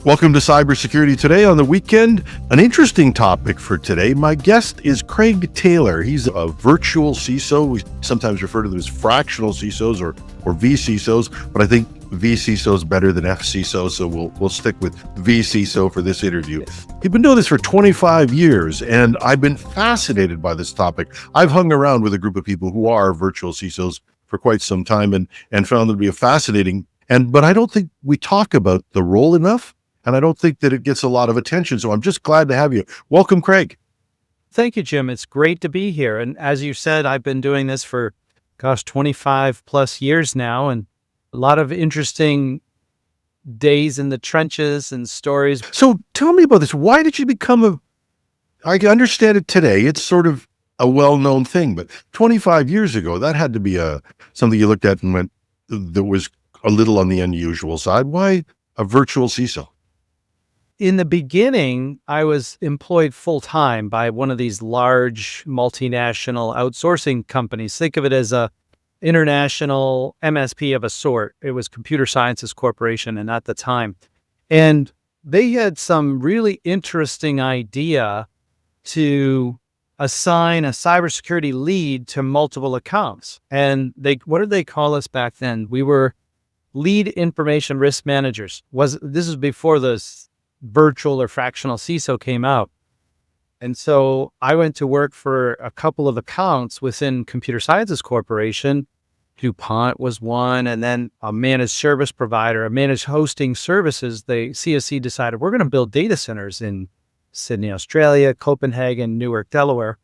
Welcome to Cybersecurity Today on the weekend. An interesting topic for today. My guest is Craig Taylor. He's a virtual CISO. We sometimes refer to them as fractional CISOs or vCISOs, but I think vCISO is better than fCISO, so we'll stick with vCISO for this interview. He's been doing this for 25 years, and I've been fascinated by this topic. I've hung around with a group of people who are virtual CISOs for quite some time and found them to be fascinating. But I don't think we talk about the role enough. And I don't think that it gets a lot of attention. So I'm just glad to have you. Welcome, Craig. Thank you, Jim. It's great to be here. And as you said, I've been doing this for, 25 plus years now, and a lot of interesting days in the trenches and stories. So tell me about this. Why did you become I understand it today. It's sort of a well-known thing, but 25 years ago, that had to be something you looked at and went, that was a little on the unusual side. Why a virtual CISO? In the beginning, I was employed full-time by one of these large multinational outsourcing companies. Think of it as a international MSP of a sort. It was Computer Sciences Corporation, and at the time. And they had some really interesting idea to assign a cybersecurity lead to multiple accounts. And what did they call us back then? We were lead information risk managers. This is before the virtual or fractional CISO came out. And so I went to work for a couple of accounts within Computer Sciences Corporation. DuPont was one, and then a managed service provider, a managed hosting services. The CSC decided we're going to build data centers in Sydney, Australia, Copenhagen, Newark, Delaware.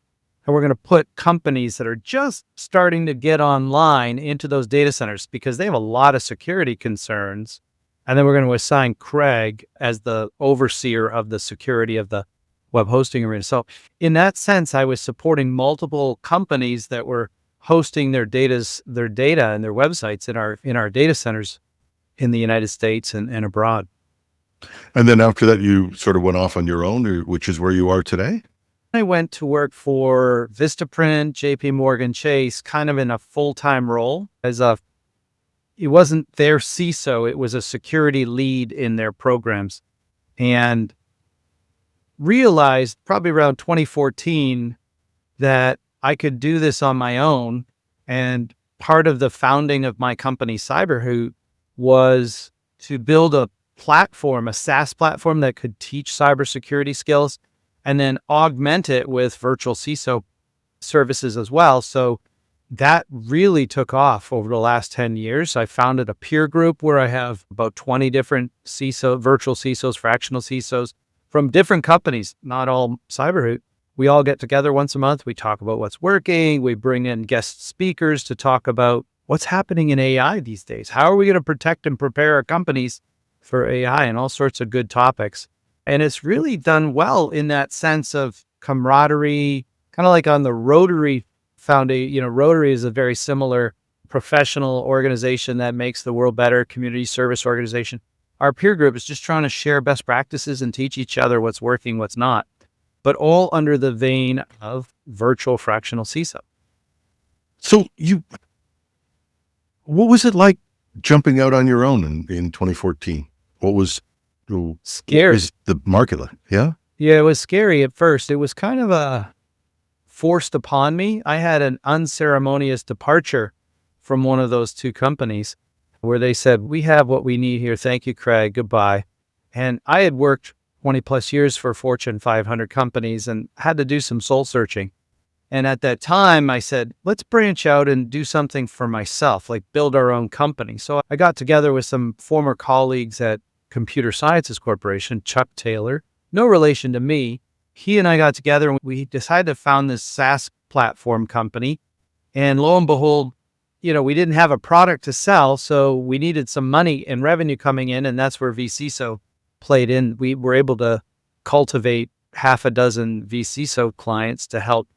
And we're going to put companies that are just starting to get online into those data centers because they have a lot of security concerns. And then we're going to assign Craig as the overseer of the security of the web hosting arena. So in that sense, I was supporting multiple companies that were hosting their data and their websites in our data centers in the United States and abroad. And then after that, you sort of went off on your own, which is where you are today? I went to work for Vistaprint, JP Morgan Chase, kind of in a full-time role it wasn't their CISO, it was a security lead in their programs, and realized probably around 2014 that I could do this on my own. And part of the founding of my company, Hoot, was to build a platform, a SaaS platform that could teach cybersecurity skills and then augment it with virtual CISO services as well. So that really took off over the last 10 years. I founded a peer group where I have about 20 different virtual CISOs, fractional CISOs from different companies, not all Hoot. We all get together once a month. We talk about what's working. We bring in guest speakers to talk about what's happening in AI these days. How are we going to protect and prepare our companies for AI and all sorts of good topics? And it's really done well in that sense of camaraderie, kind of like on the Rotary Foundation. Rotary is a very similar professional organization that makes the world better, community service organization. Our peer group is just trying to share best practices and teach each other what's working, what's not, but all under the vein of virtual fractional CISO. So what was it like jumping out on your own in 2014? What was scary? Is the market like? Yeah? Yeah, it was scary at first. It was kind of forced upon me. I had an unceremonious departure from one of those two companies where they said, "We have what we need here. Thank you, Craig. Goodbye." And I had worked 20 plus years for Fortune 500 companies and had to do some soul searching. And at that time I said, let's branch out and do something for myself, like build our own company. So I got together with some former colleagues at Computer Sciences Corporation, Chuck Taylor, no relation to me. He and I got together and we decided to found this SaaS platform company. And lo and behold, we didn't have a product to sell, so we needed some money and revenue coming in. And that's where vCISO played in. We were able to cultivate half a dozen vCISO clients to help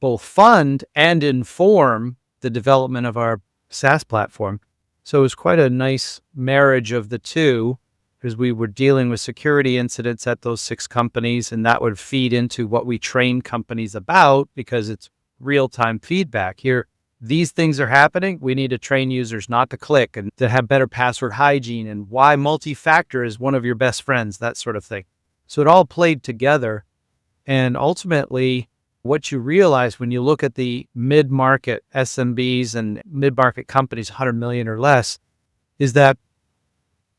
both fund and inform the development of our SaaS platform. So it was quite a nice marriage of the two, because we were dealing with security incidents at those 6 companies, and that would feed into what we train companies about because it's real-time feedback. Here, these things are happening. We need to train users not to click and to have better password hygiene, and why multi-factor is one of your best friends, that sort of thing. So it all played together. And ultimately, what you realize when you look at the mid-market SMBs and mid-market companies, 100 million or less, is that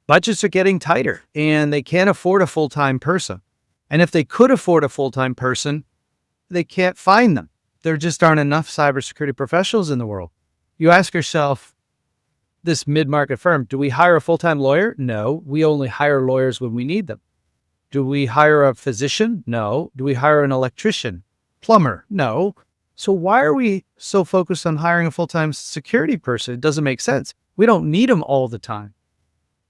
budgets are getting tighter and they can't afford a full-time person. And if they could afford a full-time person, they can't find them. There just aren't enough cybersecurity professionals in the world. You ask yourself, this mid-market firm, do we hire a full-time lawyer? No, we only hire lawyers when we need them. Do we hire a physician? No. Do we hire an electrician? Plumber? No. So why are we so focused on hiring a full-time security person? It doesn't make sense. We don't need them all the time.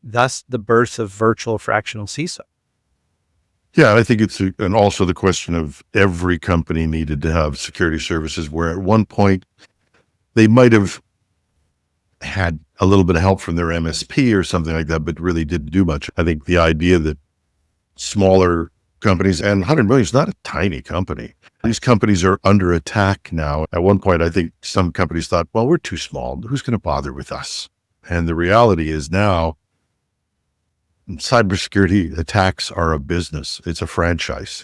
Thus, the birth of virtual fractional CISO. Yeah, I think and also the question of every company needed to have security services, where at one point they might have had a little bit of help from their MSP or something like that, but really didn't do much. I think the idea that smaller companies, and 100 million is not a tiny company. These companies are under attack now. At one point, I think some companies thought, well, we're too small. Who's going to bother with us? And the reality is now, cybersecurity attacks are a business. It's a franchise.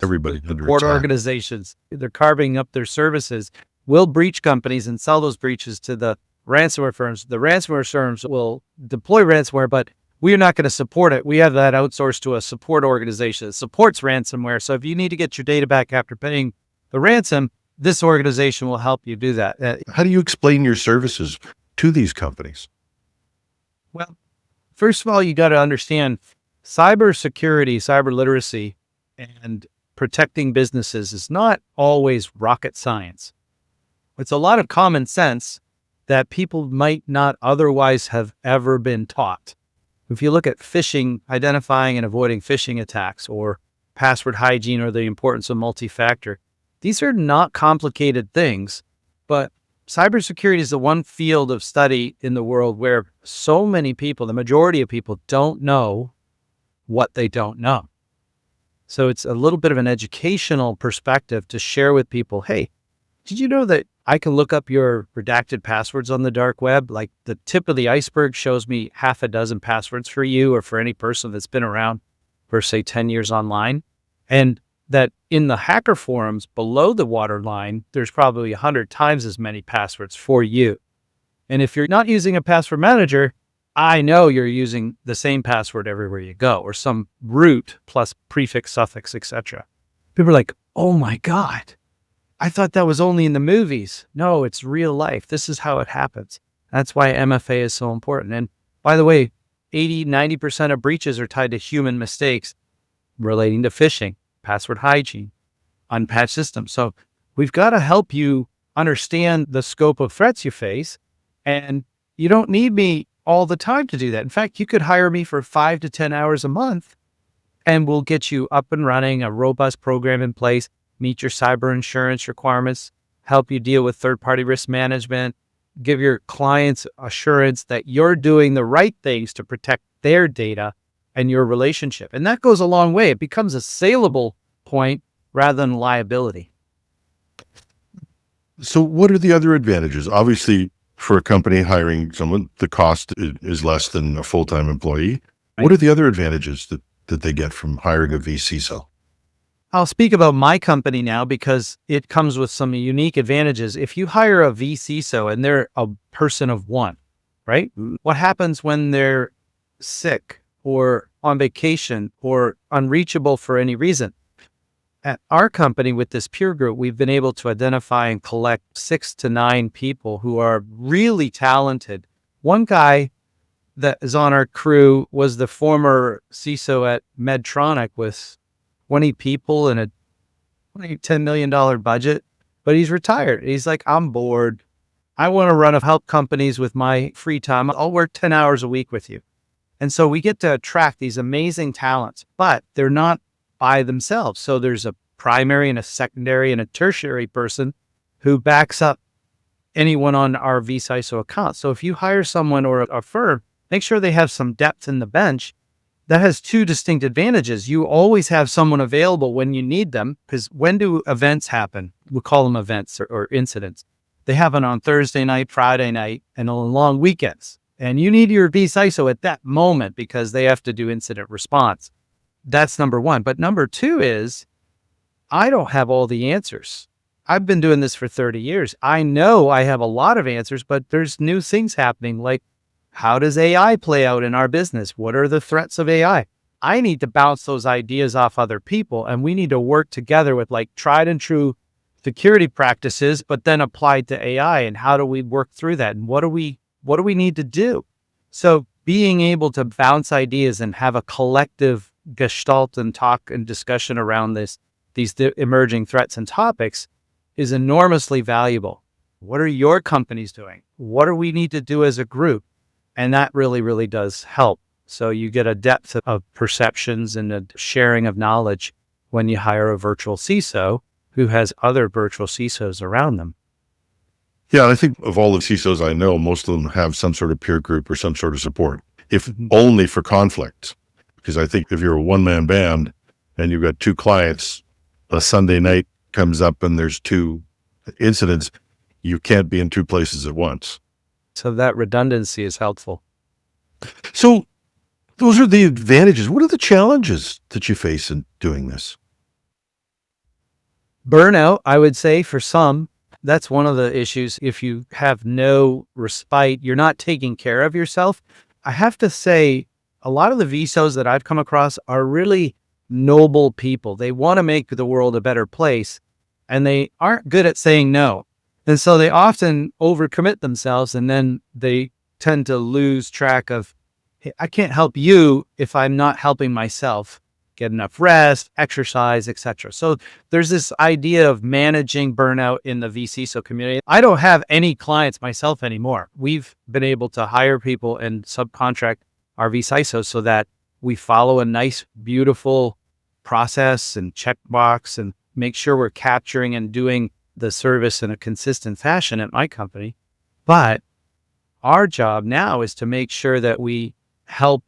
Everybody's under Support attack. Organizations, they're carving up their services, will breach companies and sell those breaches to the ransomware firms. The ransomware firms will deploy ransomware, but we're not going to support it. We have that outsourced to a support organization that supports ransomware. So if you need to get your data back after paying the ransom, this organization will help you do that. How do you explain your services to these companies? Well, first of all, you got to understand cybersecurity, cyber literacy, and protecting businesses is not always rocket science. It's a lot of common sense that people might not otherwise have ever been taught. If you look at phishing, identifying and avoiding phishing attacks, or password hygiene, or the importance of multi-factor, these are not complicated things, but cybersecurity is the one field of study in the world where so many people, the majority of people, don't know what they don't know. So it's a little bit of an educational perspective to share with people, hey, did you know that I can look up your redacted passwords on the dark web? Like, the tip of the iceberg shows me half a dozen passwords for you or for any person that's been around for, say, 10 years online. And that in the hacker forums below the waterline, there's probably 100 times as many passwords for you. And if you're not using a password manager, I know you're using the same password everywhere you go, or some root plus prefix, suffix, etc. People are like, oh my God, I thought that was only in the movies. No, it's real life. This is how it happens. That's why MFA is so important. And by the way, 90% of breaches are tied to human mistakes relating to phishing, password hygiene, unpatched systems. So we've got to help you understand the scope of threats you face. And you don't need me all the time to do that. In fact, you could hire me for 5 to 10 hours a month, and we'll get you up and running, a robust program in place, meet your cyber insurance requirements, help you deal with third-party risk management, give your clients assurance that you're doing the right things to protect their data and your relationship. And that goes a long way. It becomes a saleable point rather than liability. So what are the other advantages? Obviously, for a company hiring someone, the cost is less than a full-time employee. Right. What are the other advantages that they get from hiring a vCISO? I'll speak about my company now because it comes with some unique advantages. If you hire a vCISO and they're a person of one, right? What happens when they're sick or on vacation or unreachable for any reason? At our company, with this peer group, we've been able to identify and collect 6 to 9 people who are really talented. One guy that is on our crew was the former CISO at Medtronic with 20 people and a $10 million budget, but he's retired. He's like, I'm bored. I want to help companies with my free time. I'll work 10 hours a week with you. And so we get to attract these amazing talents, but they're not by themselves. So there's a primary and a secondary and a tertiary person who backs up anyone on our vCISO account. So if you hire someone or a firm, make sure they have some depth in the bench. That has 2 distinct advantages. You always have someone available when you need them, because when do events happen? We'll call them events or incidents. They happen on Thursday night, Friday night, and on long weekends. And you need your vCISO at that moment because they have to do incident response. That's number one. But number two is, I don't have all the answers. I've been doing this for 30 years. I know I have a lot of answers, but there's new things happening. Like, how does AI play out in our business? What are the threats of AI? I need to bounce those ideas off other people, and we need to work together with like tried and true security practices, but then applied to AI. And how do we work through that? And what do we need to do? So being able to bounce ideas and have a collective gestalt and talk and discussion around these emerging threats and topics is enormously valuable. What are your companies doing? What do we need to do as a group? And that really, really does help. So you get a depth of perceptions and a sharing of knowledge when you hire a virtual CISO who has other virtual CISOs around them. Yeah, I think of all the CISOs I know, most of them have some sort of peer group or some sort of support, if only for conflict. Because I think if you're a one-man band and you've got two clients, a Sunday night comes up and there's two incidents, you can't be in two places at once. So that redundancy is helpful. So those are the advantages. What are the challenges that you face in doing this? Burnout, I would say, for some, that's one of the issues. If you have no respite, you're not taking care of yourself. I have to say, a lot of the vCISOs that I've come across are really noble people. They want to make the world a better place, and they aren't good at saying no. And so they often overcommit themselves, and then they tend to lose track of, hey, I can't help you if I'm not helping myself get enough rest, exercise, etc. So there's this idea of managing burnout in the vCISO community. I don't have any clients myself anymore. We've been able to hire people and subcontract our vCISOs so that we follow a nice, beautiful process and checkbox and make sure we're capturing and doing the service in a consistent fashion at my company. But our job now is to make sure that we help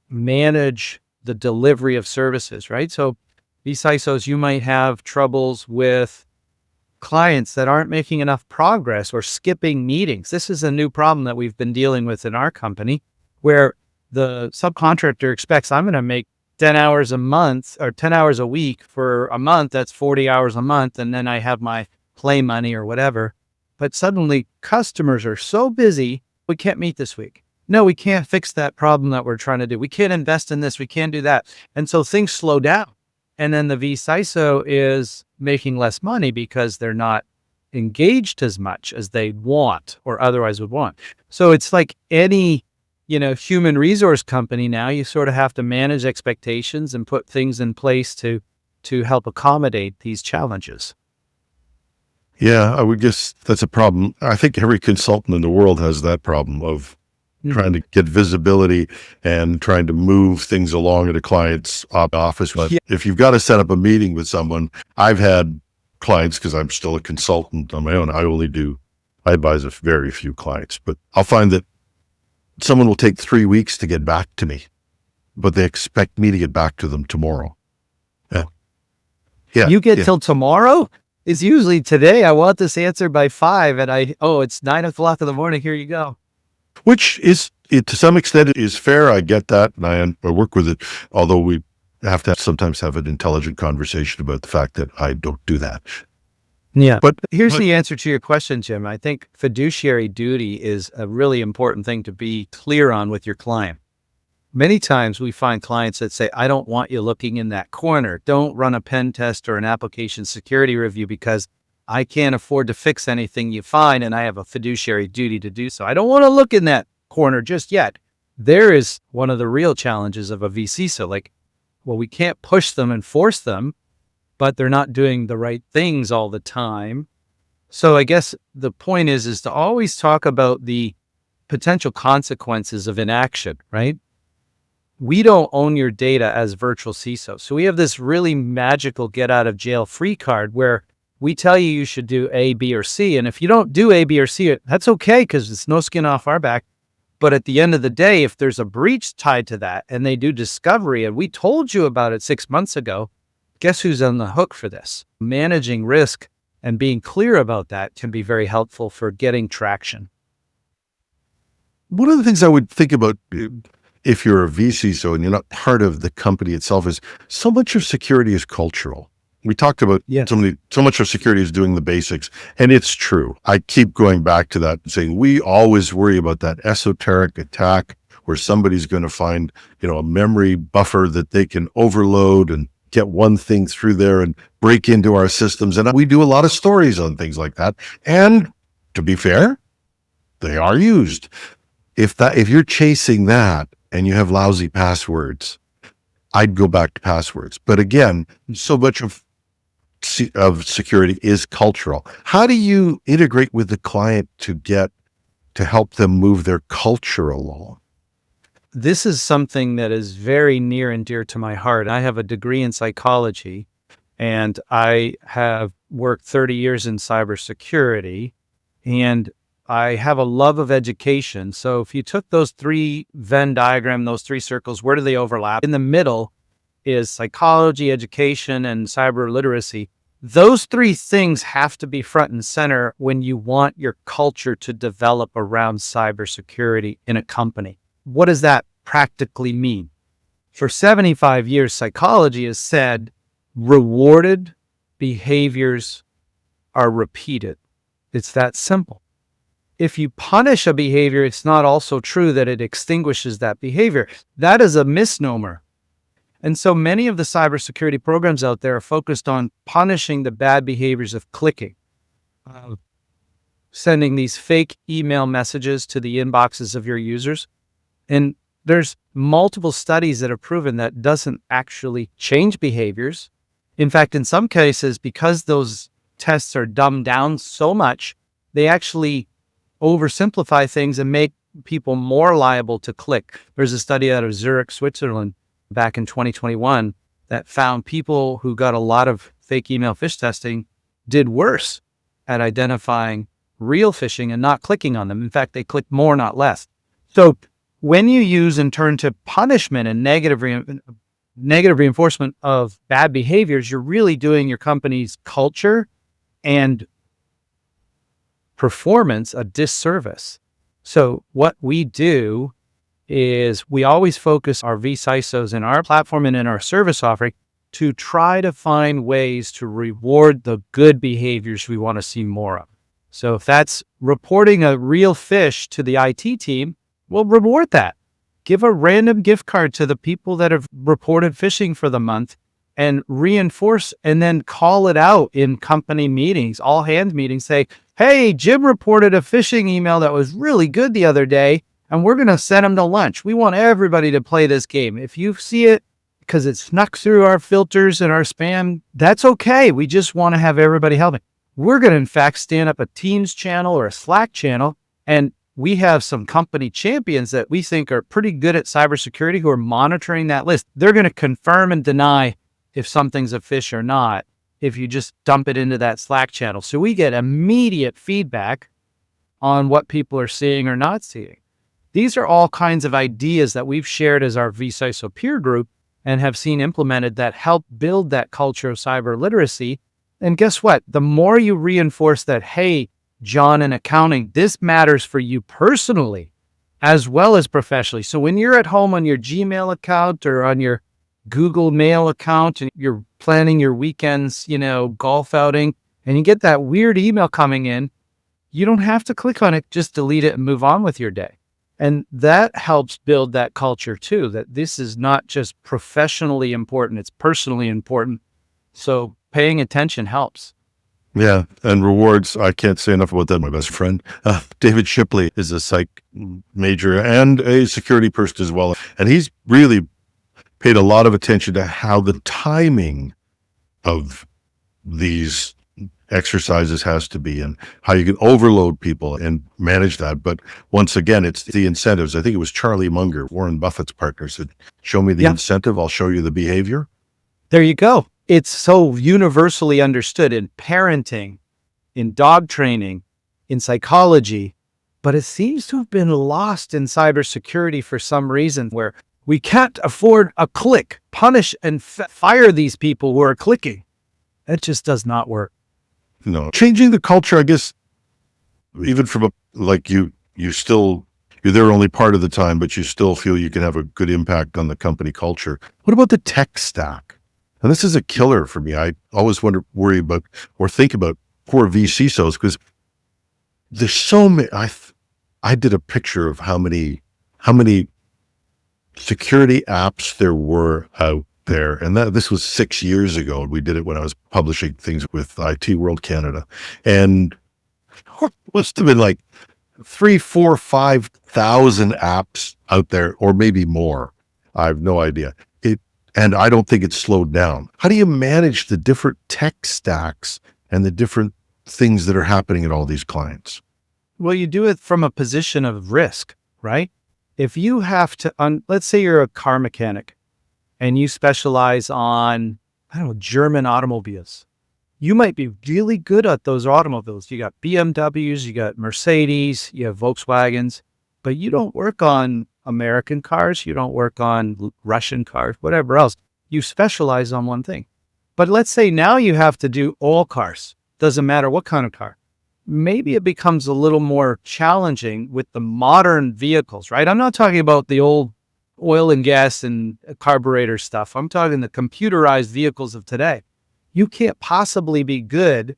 manage the delivery of services, right? So vCISOs, you might have troubles with clients that aren't making enough progress or skipping meetings. This is a new problem that we've been dealing with in our company, where the subcontractor expects I'm going to make 10 hours a month or 10 hours a week for a month. That's 40 hours a month. And then I have my play money or whatever. But suddenly customers are so busy, we can't meet this week. No, we can't fix that problem that we're trying to do. We can't invest in this. We can't do that. And so things slow down. And then the vCISO is making less money because they're not engaged as much as they want or otherwise would want. So it's like any, human resource company now, you sort of have to manage expectations and put things in place to help accommodate these challenges. Yeah, I would guess that's a problem. I think every consultant in the world has that problem of trying to get visibility and trying to move things along at a client's office. But if you've got to set up a meeting with someone, I've had clients, because I'm still a consultant on my own, I advise a very few clients, but I'll find that someone will take 3 weeks to get back to me, but they expect me to get back to them tomorrow. Yeah. You get till tomorrow? It's usually today. I want this answer by 5 and it's 9 o'clock in the morning. Here you go. Which is, to some extent, is fair. I get that, and I work with it, although we have to sometimes have an intelligent conversation about the fact that I don't do that. Yeah. But here's the answer to your question, Jim. I think fiduciary duty is a really important thing to be clear on with your client. Many times we find clients that say, I don't want you looking in that corner. Don't run a pen test or an application security review because I can't afford to fix anything you find, and I have a fiduciary duty to do so. I don't want to look in that corner just yet. There is one of the real challenges of a vCISO. We can't push them and force them, but they're not doing the right things all the time. So I guess the point is to always talk about the potential consequences of inaction, right? We don't own your data as virtual CISO. So we have this really magical get out of jail free card where we tell you should do A, B, or C. And if you don't do A, B, or C, that's okay because it's no skin off our back. But at the end of the day, if there's a breach tied to that and they do discovery and we told you about it 6 months ago, guess who's on the hook for this? Managing risk And being clear about that can be very helpful for getting traction. One of the things I would think about if you're a vCISO and you're not part of the company itself is so much of security is cultural. We talked about so much of security is doing the basics, and it's true. I keep going back to that, saying we always worry about that esoteric attack where somebody's going to find, a memory buffer that they can overload and get one thing through there and break into our systems. And we do a lot of stories on things like that. And to be fair, they are used. If you're chasing that and you have lousy passwords, I'd go back to passwords. But again, so much of security is cultural. How do you integrate with the client to help them move their culture along? This is something that is very near and dear to my heart. I have a degree in psychology, and I have worked 30 years in cybersecurity, and I have a love of education. So if you took those three Venn diagram, those three circles, where do they overlap? In the middle is psychology, education, and cyber literacy. Those three things have to be front and center when you want your culture to develop around cybersecurity in a company. What does that practically mean? For 75 years, psychology has said rewarded behaviors are repeated. It's that simple. If you punish a behavior, it's not also true that it extinguishes that behavior. That is a misnomer. And so many of the cybersecurity programs out there are focused on punishing the bad behaviors of clicking, sending these fake email messages to the inboxes of your users. And there's multiple studies that have proven that doesn't actually change behaviors. In fact, in some cases, because those tests are dumbed down so much, they actually oversimplify things and make people more liable to click. There's a study out of Zurich, Switzerland, back in 2021 that found people who got a lot of fake email phish testing did worse at identifying real phishing and not clicking on them. In fact, they clicked more, not less. So when you use and turn to punishment and negative reinforcement of bad behaviors, you're really doing your company's culture and performance a disservice. So what we do is we always focus our vCISOs in our platform and in our service offering to try to find ways to reward the good behaviors we want to see more of. So if that's reporting a real phish to the IT team, we'll reward that. Give a random gift card to the people that have reported phishing for the month and reinforce and then call it out in company meetings, all hands meetings, say, hey, Jim reported a phishing email that was really good the other day, and we're going to send him to lunch. We want everybody to play this game. If you see it because it snuck through our filters and our spam, that's okay. We just want to have everybody helping. We're going to, in fact, stand up a Teams channel or a Slack channel, and we have some company champions that we think are pretty good at cybersecurity who are monitoring that list. They're going to confirm and deny if something's a phish or not if you just dump it into that Slack channel. So we get immediate feedback on what people are seeing or not seeing. These are all kinds of ideas that we've shared as our vCISO peer group and have seen implemented that help build that culture of cyber literacy. And guess what? The more you reinforce that, hey, John in accounting, this matters for you personally as well as professionally. So when you're at home on your Gmail account or on your Google Mail account and you're planning your weekends, golf outing, and you get that weird email coming in, you don't have to click on it, just delete it and move on with your day. And that helps build that culture too, that this is not just professionally important, it's personally important. So paying attention helps. Yeah. And rewards, I can't say enough about that. My best friend, David Shipley, is a psych major and a security person as well. And he's really paid a lot of attention to how the timing of these exercises has to be and how you can overload people and manage that. But once again, it's the incentives. I think it was Charlie Munger, Warren Buffett's partner, said, show me the incentive, I'll show you the behavior. There you go. It's so universally understood in parenting, in dog training, in psychology, but it seems to have been lost in cybersecurity for some reason where we can't afford a click, punish and fire these people who are clicking. That just does not work. changing the culture, I guess, even from you're there only part of the time, but you still feel you can have a good impact on the company culture. What about the tech stack? And this is a killer for me. I always worry about or think about poor vCISOs, because there's so many. I did a picture of how many security apps there were out there, and this was 6 years ago. We did it when I was publishing things with IT World Canada, and it must have been like 3,000, 4,000, 5,000 apps out there, or maybe more. I have no idea. And I don't think it's slowed down. How do you manage the different tech stacks and the different things that are happening at all these clients? Well, you do it from a position of risk, right? If you have to, let's say you're a car mechanic and you specialize on, German automobiles. You might be really good at those automobiles. You got BMWs, you got Mercedes, you have Volkswagens, but you don't work on American cars. You don't work on Russian cars, whatever else. You specialize on one thing. But let's say now you have to do all cars. Doesn't matter what kind of car. Maybe it becomes a little more challenging with the modern vehicles, right? I'm not talking about the old oil and gas and carburetor stuff. I'm talking the computerized vehicles of today. You can't possibly be good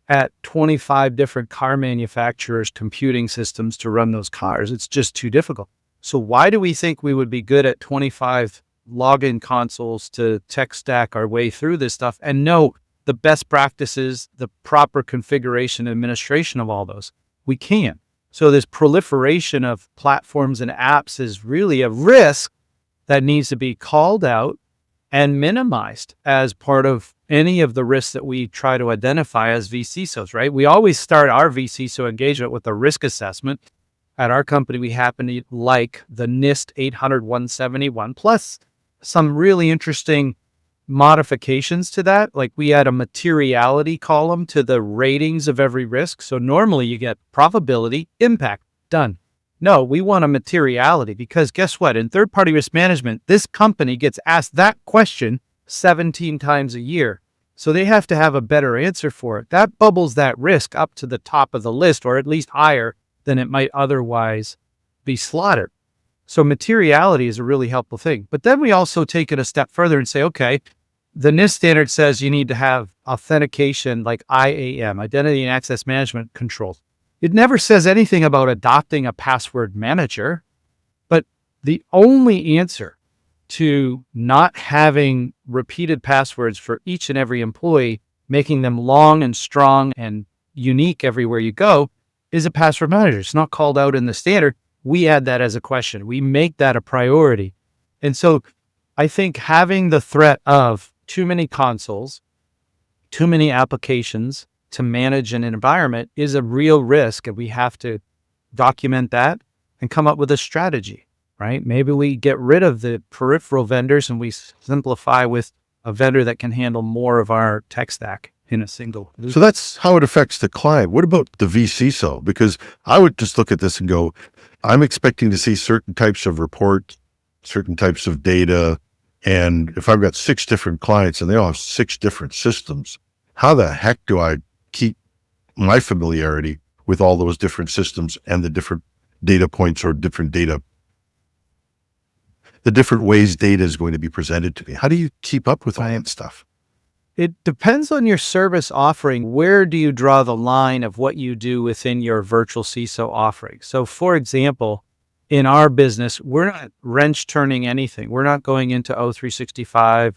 at 25 different car manufacturers' computing systems to run those cars. It's just too difficult. So why do we think we would be good at 25 login consoles to tech stack our way through this stuff and know the best practices, the proper configuration and administration of all those? We can't. So this proliferation of platforms and apps is really a risk that needs to be called out and minimized as part of any of the risks that we try to identify as vCISOs, right? We always start our vCISO engagement with a risk assessment. At our company, we happen to like the NIST 800-171, plus some really interesting modifications to that. Like we add a materiality column to the ratings of every risk. So normally you get probability, impact, done. No, we want a materiality, because guess what? In third-party risk management, this company gets asked that question 17 times a year. So they have to have a better answer for it. That bubbles that risk up to the top of the list, or at least higher than it might otherwise be slotted. So materiality is a really helpful thing. But then we also take it a step further and say, okay, the NIST standard says you need to have authentication like IAM, identity and access management controls. It never says anything about adopting a password manager, but the only answer to not having repeated passwords for each and every employee, making them long and strong and unique everywhere you go, is a password manager. It's not called out in the standard. We add that as a question. We make that a priority. And so I think having the threat of too many consoles, too many applications to manage an environment is a real risk. And we have to document that and come up with a strategy, right? Maybe we get rid of the peripheral vendors and we simplify with a vendor that can handle more of our tech stack in a single. So that's how it affects the client. What about the vCISO? Because I would just look at this and go, I'm expecting to see certain types of reports, certain types of data. And if I've got 6 different clients and they all have 6 different systems, how the heck do I keep my familiarity with all those different systems and the different data points or different data, the different ways data is going to be presented to me? How do you keep up with all that stuff? It depends on your service offering. Where do you draw the line of what you do within your virtual CISO offering? So for example, in our business, we're not wrench turning anything. We're not going into O365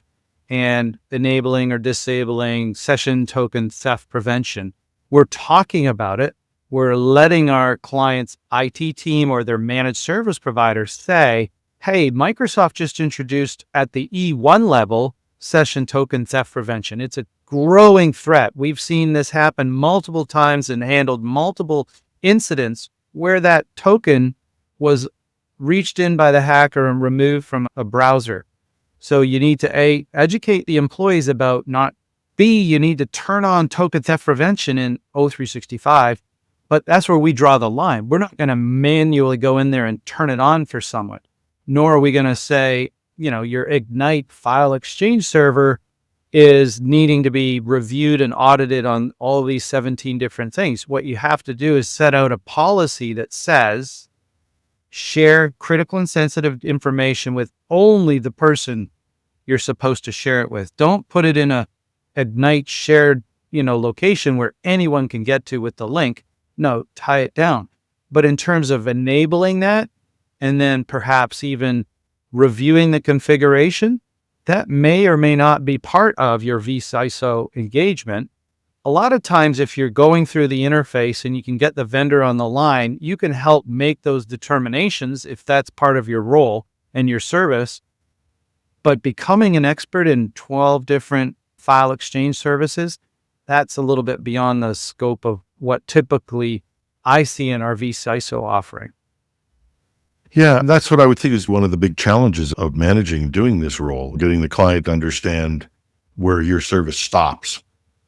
and enabling or disabling session token theft prevention. We're talking about it. We're letting our clients' IT team or their managed service providers say, hey, Microsoft just introduced at the E1 level session token theft prevention. It's a growing threat. We've seen this happen multiple times and handled multiple incidents where that token was reached in by the hacker and removed from a browser. So you need to A, educate the employees about not, B, you need to turn on token theft prevention in O365, but that's where we draw the line. We're not going to manually go in there and turn it on for someone, nor are we going to say, your Ignite file exchange server is needing to be reviewed and audited on all these 17 different things. What you have to do is set out a policy that says share critical and sensitive information with only the person you're supposed to share it with. Don't put it in a Ignite shared, location where anyone can get to with the link. No, tie it down. But in terms of enabling that, and then perhaps even reviewing the configuration, that may or may not be part of your vCISO engagement. A lot of times, if you're going through the interface and you can get the vendor on the line, you can help make those determinations if that's part of your role and your service. But becoming an expert in 12 different file exchange services, that's a little bit beyond the scope of what typically I see in our vCISO offering. Yeah, and that's what I would think is one of the big challenges of managing, doing this role, getting the client to understand where your service stops.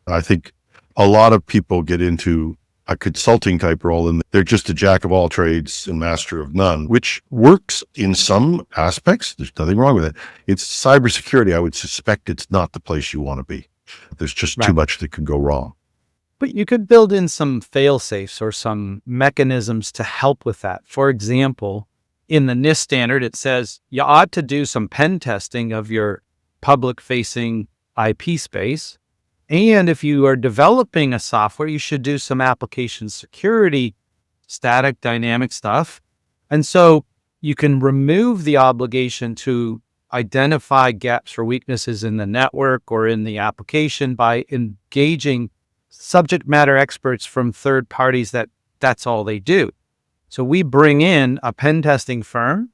I think a lot of people get into a consulting type role and they're just a jack of all trades and master of none, which works in some aspects. There's nothing wrong with it. It's cybersecurity. I would suspect it's not the place you want to be. There's just too much that could go wrong. But you could build in some fail-safes or some mechanisms to help with that. For example, in the NIST standard, it says you ought to do some pen testing of your public-facing IP space. And if you are developing a software, you should do some application security, static, dynamic stuff. And so you can remove the obligation to identify gaps or weaknesses in the network or in the application by engaging subject matter experts from third parties that's all they do. So we bring in a pen testing firm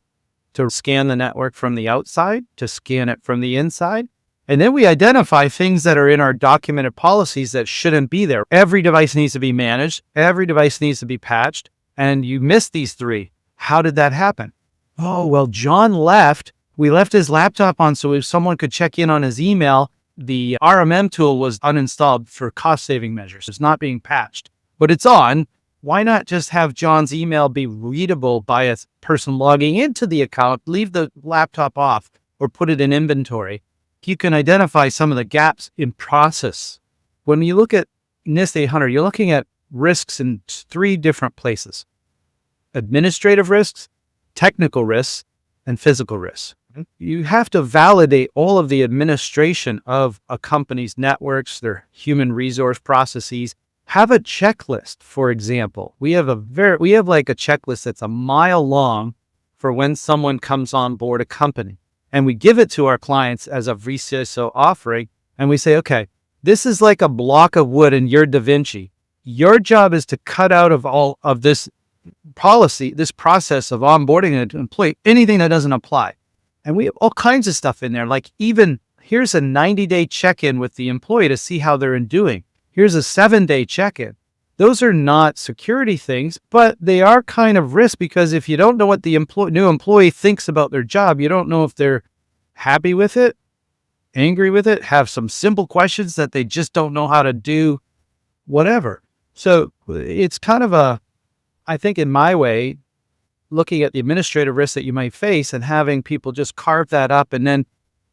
to scan the network from the outside, to scan it from the inside. And then we identify things that are in our documented policies that shouldn't be there. Every device needs to be managed. Every device needs to be patched. And you missed these three. How did that happen? Oh, well, John left. We left his laptop on so if someone could check in on his email, the RMM tool was uninstalled for cost-saving measures. It's not being patched, but it's on. Why not just have John's email be readable by a person logging into the account, leave the laptop off, or put it in inventory? You can identify some of the gaps in process. When you look at NIST 800, you're looking at risks in three different places: administrative risks, technical risks, and physical risks. You have to validate all of the administration of a company's networks, their human resource processes. Have a checklist, for example. We have like a checklist that's a mile long for when someone comes on board a company. And we give it to our clients as a vCISO offering. And we say, okay, this is like a block of wood in your Da Vinci. Your job is to cut out of all of this policy, this process of onboarding an employee, anything that doesn't apply. And we have all kinds of stuff in there. Like even here's a 90-day check-in with the employee to see how they're doing. Here's a 7-day check-in. Those are not security things, but they are kind of risk because if you don't know what the new employee thinks about their job, you don't know if they're happy with it, angry with it, have some simple questions that they just don't know how to do, whatever. So it's kind of I think in my way, looking at the administrative risks that you might face and having people just carve that up and then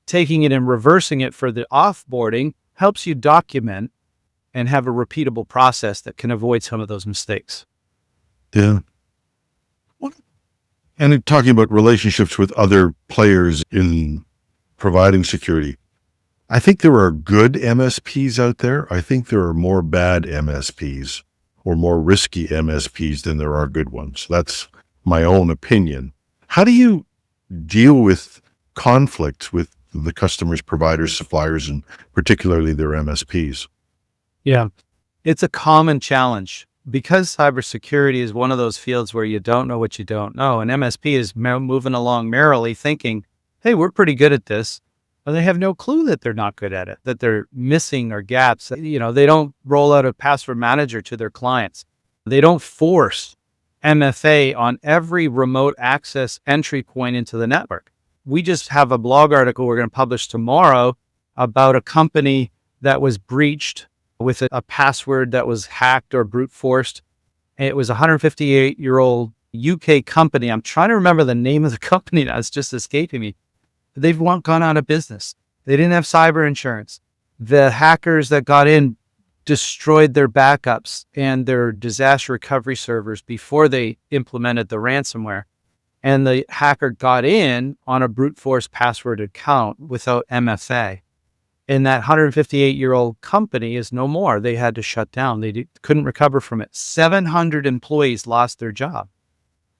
taking it and reversing it for the offboarding helps you document and have a repeatable process that can avoid some of those mistakes. Yeah. And talking about relationships with other players in providing security, I think there are good MSPs out there. I think there are more bad MSPs or more risky MSPs than there are good ones. That's my own opinion. How do you deal with conflicts with the customers, providers, suppliers, and particularly their MSPs? Yeah, it's a common challenge because cybersecurity is one of those fields where you don't know what you don't know. An MSP is moving along merrily thinking, hey, we're pretty good at this. But they have no clue that they're not good at it, that they're missing or gaps. They don't roll out a password manager to their clients. They don't force MFA on every remote access entry point into the network. We just have a blog article we're going to publish tomorrow about a company that was breached with a password that was hacked or brute forced. It was a 158-year-old UK company. I'm trying to remember the name of the company now. It's just escaping me. They've gone out of business. They didn't have cyber insurance. The hackers that got in destroyed their backups and their disaster recovery servers before they implemented the ransomware. And the hacker got in on a brute force password account without MFA. And that 158-year-old company is no more. They had to shut down. They couldn't recover from it. 700 employees lost their job.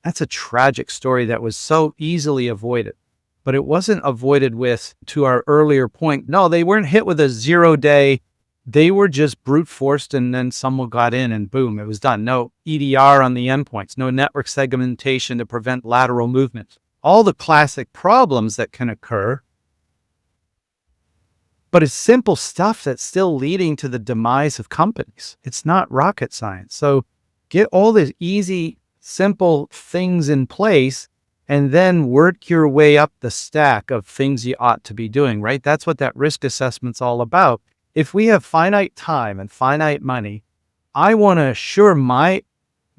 That's a tragic story that was so easily avoided. But it wasn't avoided with, to our earlier point, no, they weren't hit with a 0-day. They were just brute forced, and then someone got in and boom, it was done. No EDR on the endpoints, no network segmentation to prevent lateral movement. All the classic problems that can occur. But it's simple stuff that's still leading to the demise of companies. It's not rocket science. So get all these easy, simple things in place and then work your way up the stack of things you ought to be doing, right? That's what that risk assessment's all about. If we have finite time and finite money, I want to assure my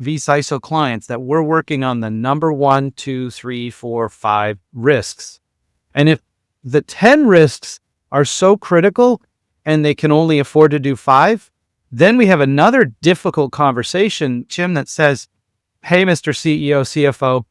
vCISO clients that we're working on the number 1, 2, 3, 4, 5 risks. And if the 10 risks are so critical and they can only afford to do 5, then we have another difficult conversation, Jim, that says, hey, Mr. CEO, CFO,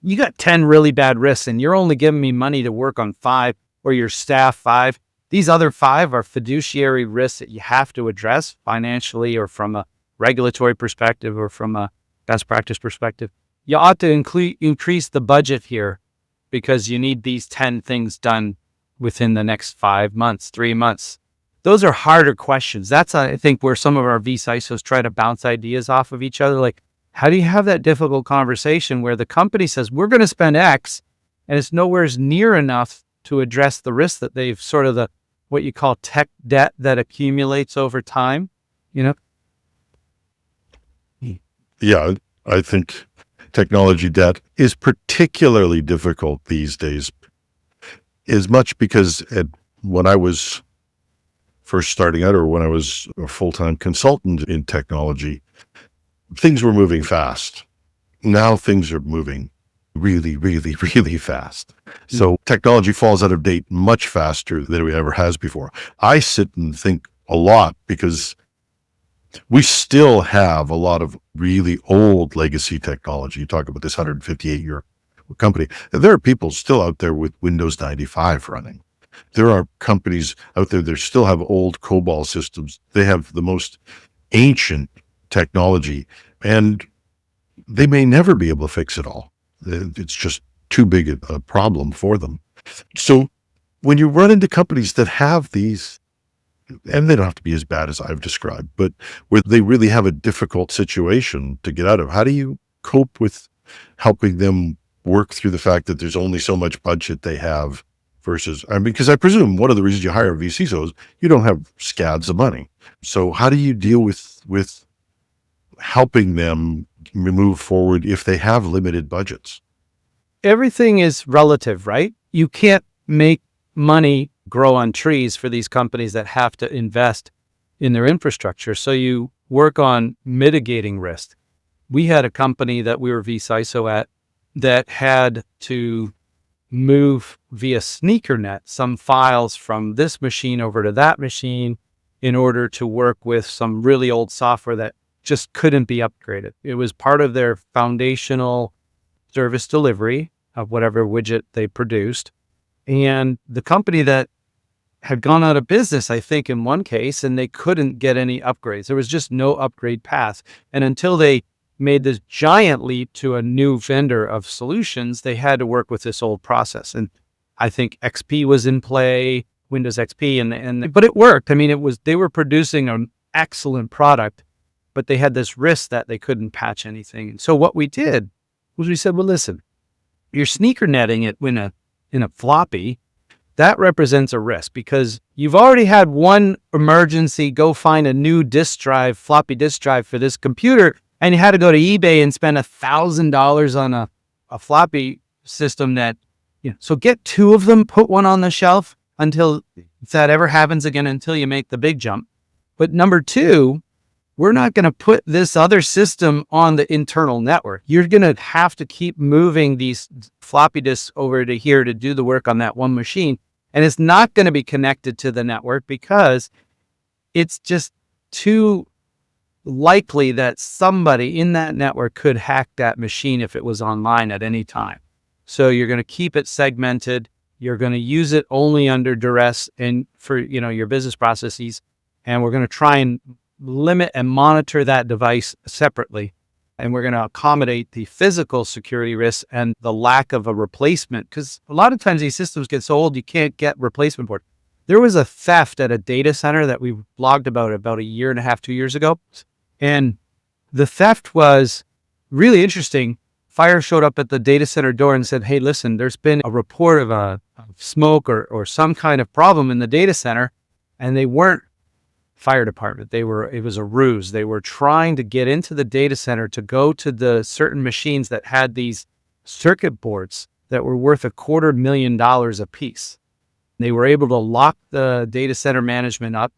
you got 10 really bad risks and you're only giving me money to work on 5, or your staff 5. These other 5 are fiduciary risks that you have to address financially or from a regulatory perspective or from a best practice perspective. You ought to increase the budget here because you need these 10 things done within the next 5 months, 3 months. Those are harder questions. That's, I think, where some of our vCISOs try to bounce ideas off of each other. Like, how do you have that difficult conversation where the company says, we're going to spend X, and it's nowhere near enough to address the risk that they've sort of what you call tech debt that accumulates over time, Yeah, I think technology debt is particularly difficult these days, as much because when I was first starting out, or when I was a full-time consultant in technology, things were moving fast. Now things are moving really, really, really fast. So technology falls out of date much faster than it ever has before. I sit and think a lot because we still have a lot of really old legacy technology. You talk about this 158-year company. There are people still out there with Windows 95 running. There are companies out there that still have old COBOL systems. They have the most ancient technology, and they may never be able to fix it all. It's just too big a problem for them. So when you run into companies that have these, and they don't have to be as bad as I've described, but where they really have a difficult situation to get out of, how do you cope with helping them work through the fact that there's only so much budget they have versus, because I presume one of the reasons you hire vCISOs, you don't have scads of money. So how do you deal with helping them move forward if they have limited budgets? Everything is relative, right? You can't make money grow on trees for these companies that have to invest in their infrastructure. So you work on mitigating risk. We had a company that we were vCISO at that had to move via SneakerNet some files from this machine over to that machine in order to work with some really old software that just couldn't be upgraded. It was part of their foundational service delivery of whatever widget they produced. And the company that had gone out of business, I think, in one case, and they couldn't get any upgrades. There was just no upgrade path. And until they made this giant leap to a new vendor of solutions, they had to work with this old process. And I think XP was in play, Windows XP, but it worked. I mean, they were producing an excellent product, but they had this risk that they couldn't patch anything. And so what we did was we said, well, listen, you're sneaker netting it in a floppy. That represents a risk because you've already had one emergency, go find a new floppy disk drive for this computer, and you had to go to eBay and spend $1,000 on a floppy system so get 2 of them, put one on the shelf until if that ever happens again, until you make the big jump. But number 2, we're not going to put this other system on the internal network. You're going to have to keep moving these floppy disks over to here to do the work on that one machine. And it's not going to be connected to the network because it's just too likely that somebody in that network could hack that machine if it was online at any time. So you're going to keep it segmented. You're going to use it only under duress and for, your business processes. And we're going to try and limit and monitor that device separately. And we're going to accommodate the physical security risks and the lack of a replacement. Because a lot of times these systems get so old, you can't get replacement board. There was a theft at a data center that we blogged about a year and a half, 2 years ago. And the theft was really interesting. Fire showed up at the data center door and said, hey, listen, there's been a report of smoke or some kind of problem in the data center. And they weren't fire department. It was a ruse. They were trying to get into the data center to go to the certain machines that had these circuit boards that were worth $250,000 a piece. They were able to lock the data center management up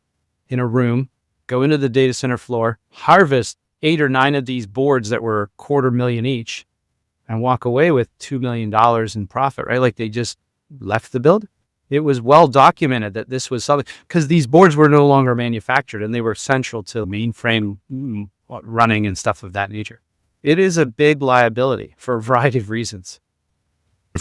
in a room, go into the data center floor, harvest 8 or 9 of these boards that were $250,000 each, and walk away with $2 million in profit, right? Like they just left the building. It was well documented that this was something, because these boards were no longer manufactured and they were central to mainframe running and stuff of that nature. It is a big liability for a variety of reasons.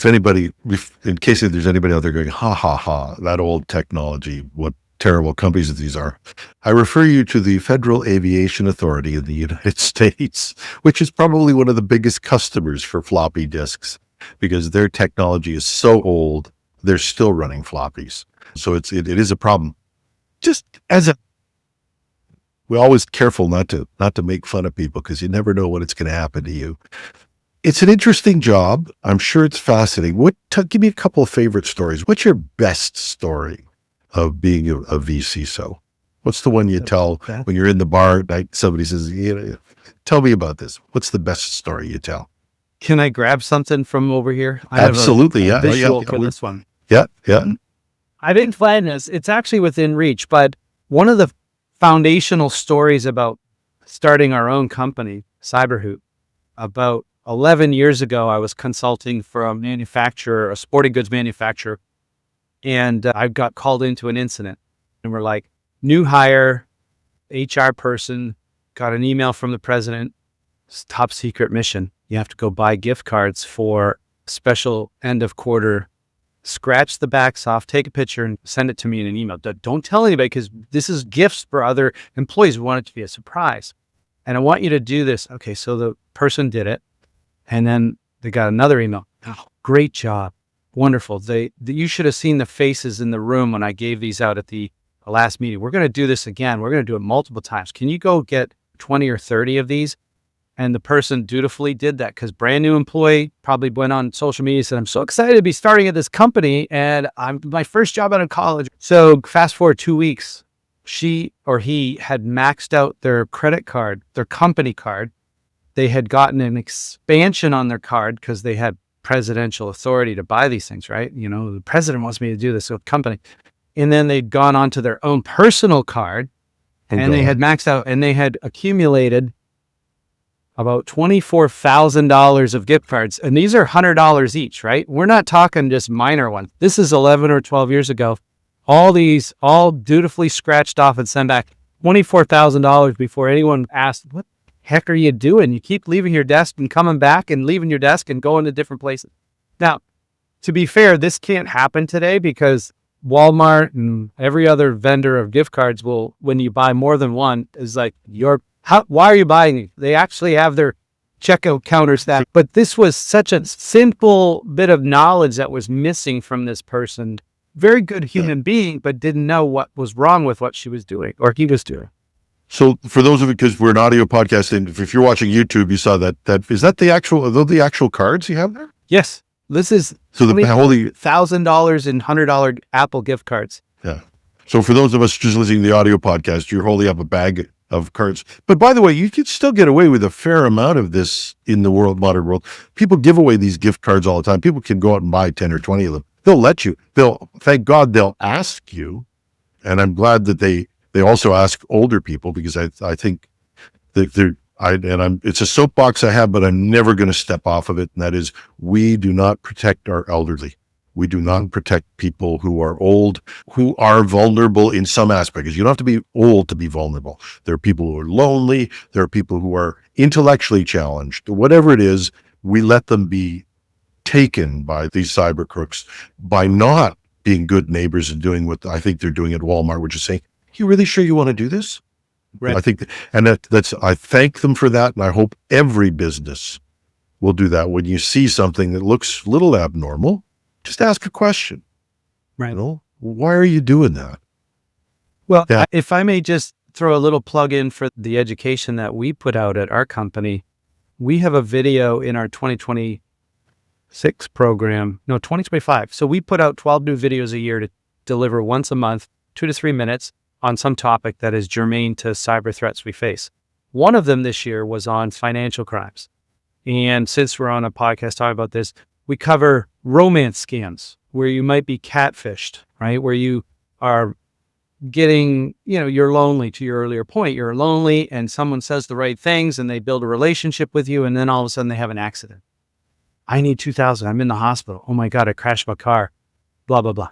In case there's anybody out there going, ha, ha, ha, that old technology, what terrible companies these are, I refer you to the Federal Aviation Authority in the United States, which is probably one of the biggest customers for floppy disks because their technology is so old. They're still running floppies. So it is a problem. Just we're always careful not to make fun of people because you never know when it's going to happen to you. It's an interesting job. I'm sure it's fascinating. Give me a couple of favorite stories. What's your best story of being a vCISO? What's the one you tell when you're in the bar at night? Somebody says, tell me about this. What's the best story you tell? Can I grab something from over here? Absolutely. I have a visual for this one. Yeah. I didn't find this. It's actually within reach, but one of the foundational stories about starting our own company, Hoot, about 11 years ago, I was consulting for a manufacturer, a sporting goods manufacturer, and I got called into an incident. And we're like, new hire, HR person, got an email from the president, top secret mission. You have to go buy gift cards for special end of quarter, scratch the backs off, take a picture and send it to me in an email. Don't tell anybody because this is gifts for other employees. We want it to be a surprise. And I want you to do this. Okay, so the person did it. And then they got another email. Oh, great job. Wonderful. You should have seen the faces in the room when I gave these out at the last meeting. We're going to do this again. We're going to do it multiple times. Can you go get 20 or 30 of these? And the person dutifully did that because brand new employee probably went on social media and said, I'm so excited to be starting at this company and I'm my first job out of college. So fast forward 2 weeks, she or he had maxed out their credit card, their company card. They had gotten an expansion on their card because they had presidential authority to buy these things, right? The president wants me to do this with company. And then they'd gone onto their own personal card they had maxed out and they had accumulated about $24,000 of gift cards. And these are $100 each, right? We're not talking just minor ones. This is 11 or 12 years ago. All these, all dutifully scratched off and sent back $24,000 before anyone asked, what the heck are you doing? You keep leaving your desk and coming back and leaving your desk and going to different places. Now, to be fair, this can't happen today because Walmart and every other vendor of gift cards will, when you buy more than one, is like, why are you buying these? They actually have their checkout counters that, but this was such a simple bit of knowledge that was missing from this person. Very good human being, but didn't know what was wrong with what she was doing or he was doing. So for those of you, because we're an audio podcast, and if you're watching YouTube, you saw that is that are those the actual cards you have there? Yes. This is so the holy $1,000 and $100 Apple gift cards. Yeah. So for those of us just listening to the audio podcast, you're holding up a bag of cards. But by the way, you can still get away with a fair amount of this in the modern world. People give away these gift cards all the time. People can go out and buy 10 or 20 of them. They'll let you. Thank God they'll ask you. And I'm glad that they also ask older people because I think that it's a soapbox I have, but I'm never going to step off of it. And that is, we do not protect our elderly. We do not protect people who are old, who are vulnerable in some aspects. You don't have to be old to be vulnerable. There are people who are lonely. There are people who are intellectually challenged. Whatever it is, we let them be taken by these cyber crooks by not being good neighbors and doing what I think they're doing at Walmart, which is saying, you really sure you want to do this? Right. I think, that's, I thank them for that. And I hope every business will do that. When you see something that looks a little abnormal, just ask a question. Right. You know, why are you doing that? Well, if I may just throw a little plug in for the education that we put out at our company, we have a video in our 2026 program, no, 2025. So we put out 12 new videos a year to deliver once a month, 2 to 3 minutes on some topic that is germane to cyber threats we face. One of them this year was on financial crimes. And since we're on a podcast talking about this, we cover romance scams where you might be catfished, right? Where you are getting, you're lonely. To your earlier point, you're lonely and someone says the right things and they build a relationship with you. And then all of a sudden they have an accident. I need 2,000. I'm in the hospital. Oh my God, I crashed my car, blah, blah, blah.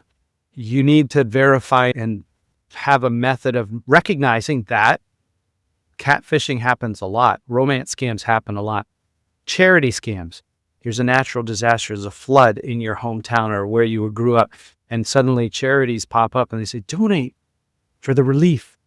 You need to verify and have a method of recognizing that catfishing happens a lot. Romance scams happen a lot. Charity scams. Here's a natural disaster. There's a flood in your hometown or where you grew up. And suddenly charities pop up and they say, donate for the relief.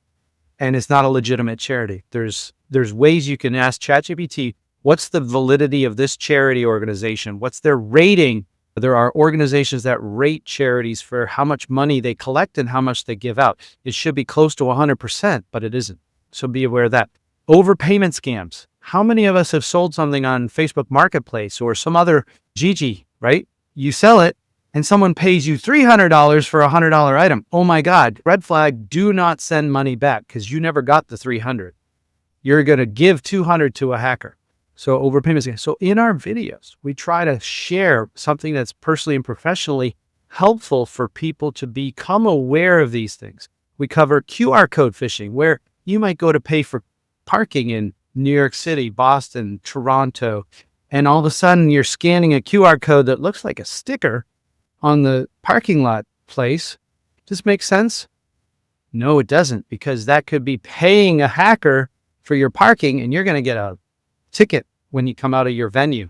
And it's not a legitimate charity. There's ways you can ask ChatGPT, what's the validity of this charity organization? What's their rating? There are organizations that rate charities for how much money they collect and how much they give out. It should be close to 100%, but it isn't. So be aware of that. Overpayment scams. How many of us have sold something on Facebook Marketplace or some other Gigi, right? You sell it and someone pays you $300 for a $100 item. Oh my God, red flag, do not send money back because you never got the $300. You're going to give $200 to a hacker. So overpayment scams. So in our videos, we try to share something that's personally and professionally helpful for people to become aware of these things. We cover QR code phishing, where you might go to pay for parking in New York City, Boston, Toronto, and all of a sudden you're scanning a QR code that looks like a sticker on the parking lot place. Does this make sense? No, it doesn't, because that could be paying a hacker for your parking and you're going to get a ticket when you come out of your venue.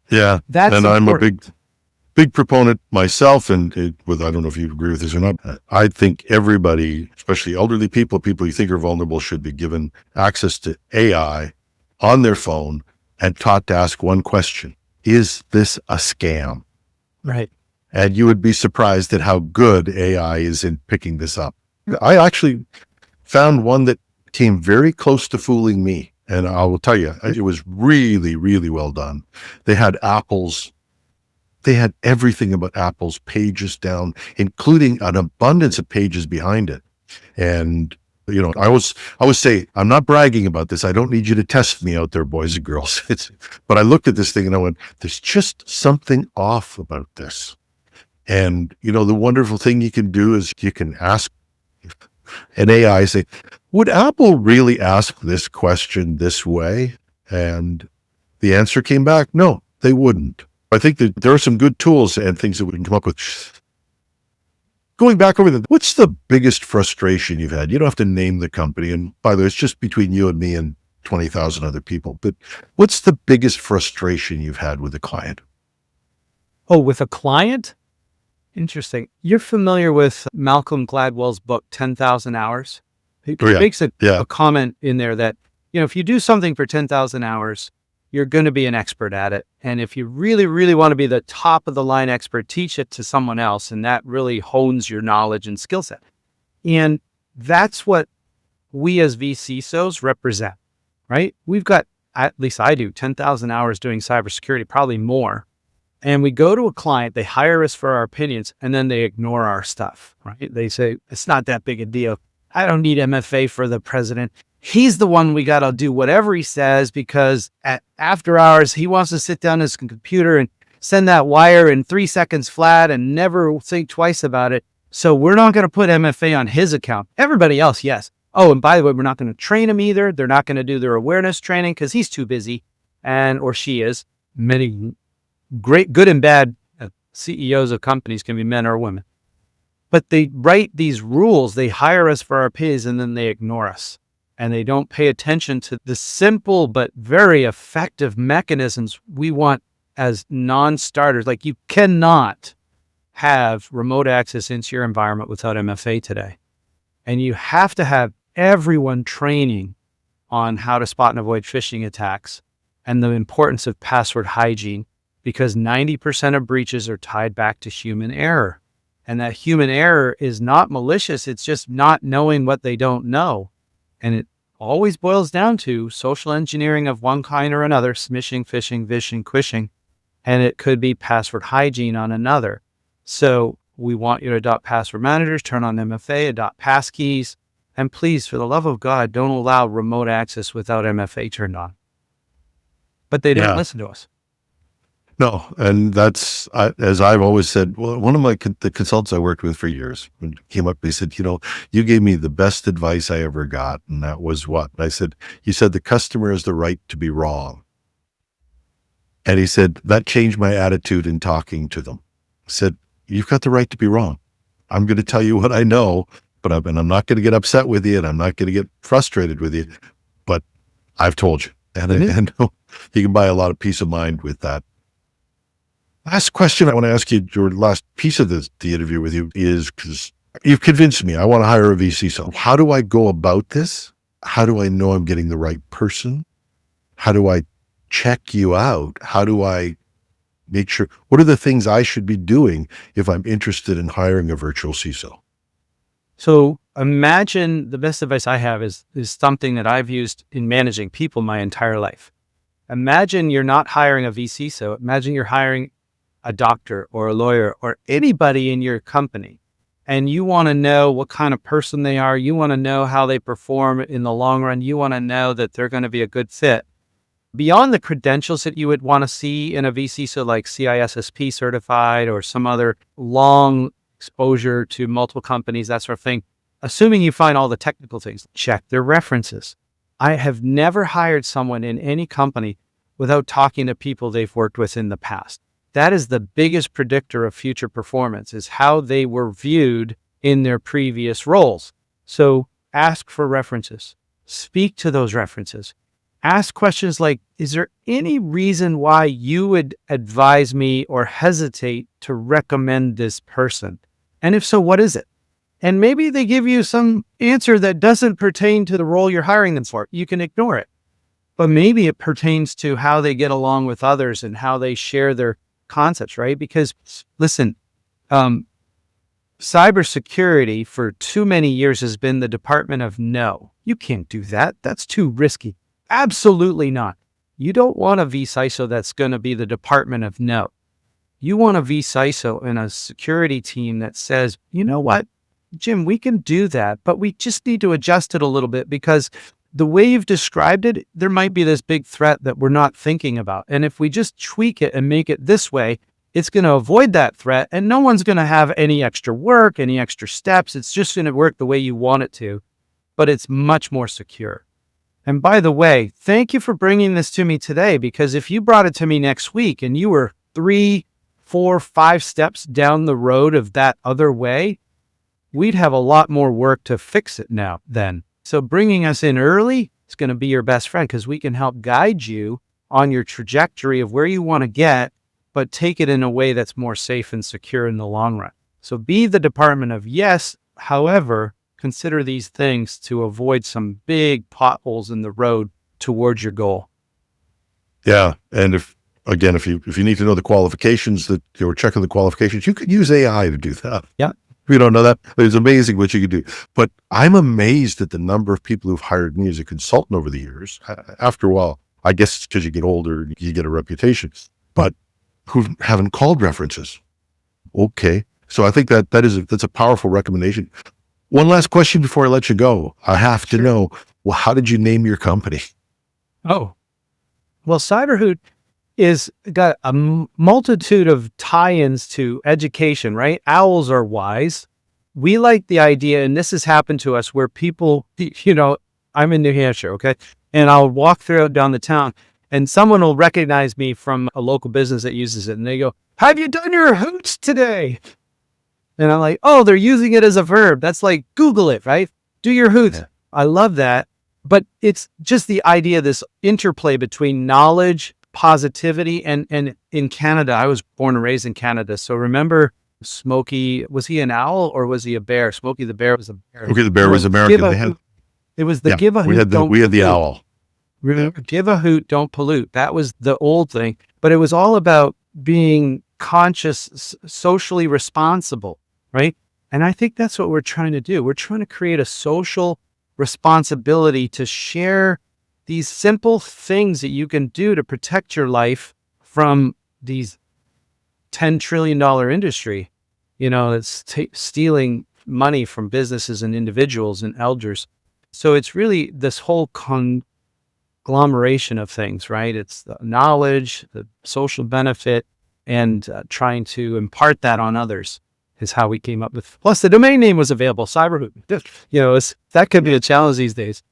Yeah. That's and important. I'm a big proponent myself. And I don't know if you agree with this or not. I think everybody, especially elderly people you think are vulnerable, should be given access to AI on their phone and taught to ask one question. Is this a scam? Right. And you would be surprised at how good AI is in picking this up. I actually found one that came very close to fooling me. And I will tell you, it was really, really well done. They had everything about Apple's pages down, including an abundance of pages behind it. And, I always say, I'm not bragging about this. I don't need you to test me out there, boys and girls. But I looked at this thing and I went, there's just something off about this. And, the wonderful thing you can do is you can ask an AI, say, would Apple really ask this question this way? And the answer came back, no, they wouldn't. I think that there are some good tools and things that we can come up with. Going back over what's the biggest frustration you've had? You don't have to name the company. And by the way, it's just between you and me and 20,000 other people. But what's the biggest frustration you've had with a client? Oh, with a client? Interesting. You're familiar with Malcolm Gladwell's book, 10,000 Hours? He makes a comment in there that, if you do something for 10,000 hours, you're going to be an expert at it. And if you really, really want to be the top of the line expert, teach it to someone else. And that really hones your knowledge and skill set. And that's what we as vCISOs represent, right? We've got, at least I do, 10,000 hours doing cybersecurity, probably more. And we go to a client, they hire us for our opinions, and then they ignore our stuff, right? They say, it's not that big a deal. I don't need MFA for the president. He's the one we got to do whatever he says, because at after hours, he wants to sit down at his computer and send that wire in 3 seconds flat and never think twice about it. So we're not going to put MFA on his account. Everybody else, yes. Oh, and by the way, we're not going to train him either. They're not going to do their awareness training because he's too busy, or she is. Many great, good and bad CEOs of companies can be men or women. But they write these rules, they hire us for our pays, and then they ignore us. And they don't pay attention to the simple but very effective mechanisms we want as non-starters. Like, you cannot have remote access into your environment without MFA today. And you have to have everyone training on how to spot and avoid phishing attacks and the importance of password hygiene, because 90% of breaches are tied back to human error. And that human error is not malicious. It's just not knowing what they don't know. And it always boils down to social engineering of one kind or another, smishing, phishing, vishing, quishing, and it could be password hygiene on another. So we want you to adopt password managers, turn on MFA, adopt passkeys, and please, for the love of God, don't allow remote access without MFA turned on. But they didn't listen to us. No, and that's, as I've always said, well, one of the consultants I worked with for years came up, they said, you gave me the best advice I ever got. And that was what? And I said, you said the customer has the right to be wrong. And he said, that changed my attitude in talking to them. I said, you've got the right to be wrong. I'm going to tell you what I know, but I'm not going to get upset with you, and I'm not going to get frustrated with you, but I've told you. And you can buy a lot of peace of mind with that. Last question I want to ask you, your last piece of the interview with you is, because you've convinced me, I want to hire a vCISO. How do I go about this? How do I know I'm getting the right person? How do I check you out? How do I make sure, what are the things I should be doing if I'm interested in hiring a virtual CISO? So imagine, the best advice I have is something that I've used in managing people my entire life. Imagine you're not hiring a vCISO. Imagine you're hiring a doctor or a lawyer or anybody in your company, and you want to know what kind of person they are. You want to know how they perform in the long run. You want to know that they're going to be a good fit. Beyond the credentials that you would want to see in a vCISO, like CISSP certified or some other long exposure to multiple companies, that sort of thing, assuming you find all the technical things, check their references. I have never hired someone in any company without talking to people they've worked with in the past. That is the biggest predictor of future performance, is how they were viewed in their previous roles. So ask for references, speak to those references, ask questions like, is there any reason why you would advise me or hesitate to recommend this person? And if so, what is it? And maybe they give you some answer that doesn't pertain to the role you're hiring them for. You can ignore it. But maybe it pertains to how they get along with others and how they share their concepts, right? Because listen, cybersecurity for too many years has been the department of no. You can't do that. That's too risky. Absolutely not. You don't want a vCISO that's going to be the department of no. You want a vCISO and a security team that says, you know what, Jim, we can do that, but we just need to adjust it a little bit, because the way you've described it, there might be this big threat that we're not thinking about. And if we just tweak it and make it this way, it's going to avoid that threat, and no one's going to have any extra work, any extra steps. It's just going to work the way you want it to, but it's much more secure. And by the way, thank you for bringing this to me today, because if you brought it to me next week and you were 3, 4, 5 steps down the road of that other way, we'd have a lot more work to fix it now then. So bringing us in early is going to be your best friend, because we can help guide you on your trajectory of where you want to get, but take it in a way that's more safe and secure in the long run. So be the department of yes. However, consider these things to avoid some big potholes in the road towards your goal. Yeah. And if you need to know the qualifications, that you're checking the qualifications, you could use AI to do that. Yeah. If you don't know that, it's amazing what you can do. But I'm amazed at the number of people who've hired me as a consultant over the years. After a while, I guess it's because you get older, you get a reputation, but who haven't called references. Okay. So I think that's a powerful recommendation. One last question before I let you go. I have to know, well, how did you name your company? Oh, well, CyberHoot is got a multitude of tie-ins to education, right? Owls are wise. We like the idea, and this has happened to us, where people, I'm in New Hampshire, okay? And I'll walk down the town, And someone will recognize me from a local business that uses it. And they go, have you done your hoots today? And I'm like, oh, they're using it as a verb. That's like, Google it, right? Do your hoots. Yeah. I love that. But it's just the idea, this interplay between knowledge, positivity, and in Canada, I was born and raised in Canada. So remember Smokey, was he an owl or was he a bear? Smokey the bear was a bear. Smokey the bear was American. It was the give a hoot. We had the owl. Remember, give a hoot, don't pollute. That was the old thing. But it was all about being conscious, socially responsible, right? And I think that's what we're trying to do. We're trying to create a social responsibility to share these simple things that you can do to protect your life from these $10 trillion industry, that's stealing money from businesses and individuals and elders. So it's really this whole conglomeration of things, right? It's the knowledge, the social benefit, and trying to impart that on others is how we came up with. Plus, the domain name was available, Cyberhoot. That could be a challenge these days.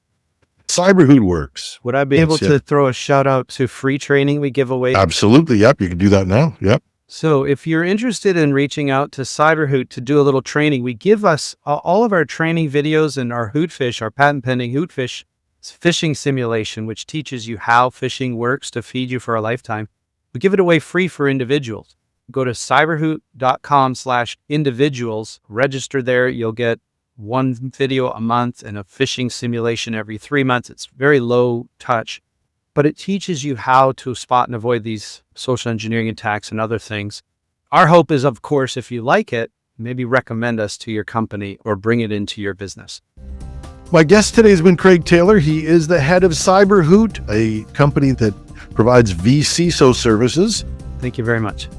Cyberhoot works. Would I be able to throw a shout out to free training we give away? Absolutely. Yep. You can do that now. Yep. So if you're interested in reaching out to Cyberhoot to do a little training, we give us all of our training videos and our Hootfish, our patent pending Hootfish phishing simulation, which teaches you how phishing works to feed you for a lifetime. We give it away free for individuals. Go to cyberhoot.com/individuals, register there. You'll get one video a month and a phishing simulation every 3 months. It's very low touch, but it teaches you how to spot and avoid these social engineering attacks and other things. Our hope is, of course, if you like it, maybe recommend us to your company or bring it into your business. My guest today has been Craig Taylor. He is the head of Cyberhoot, a company that provides vCISO services. Thank you very much.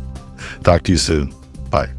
Talk to you soon. Bye.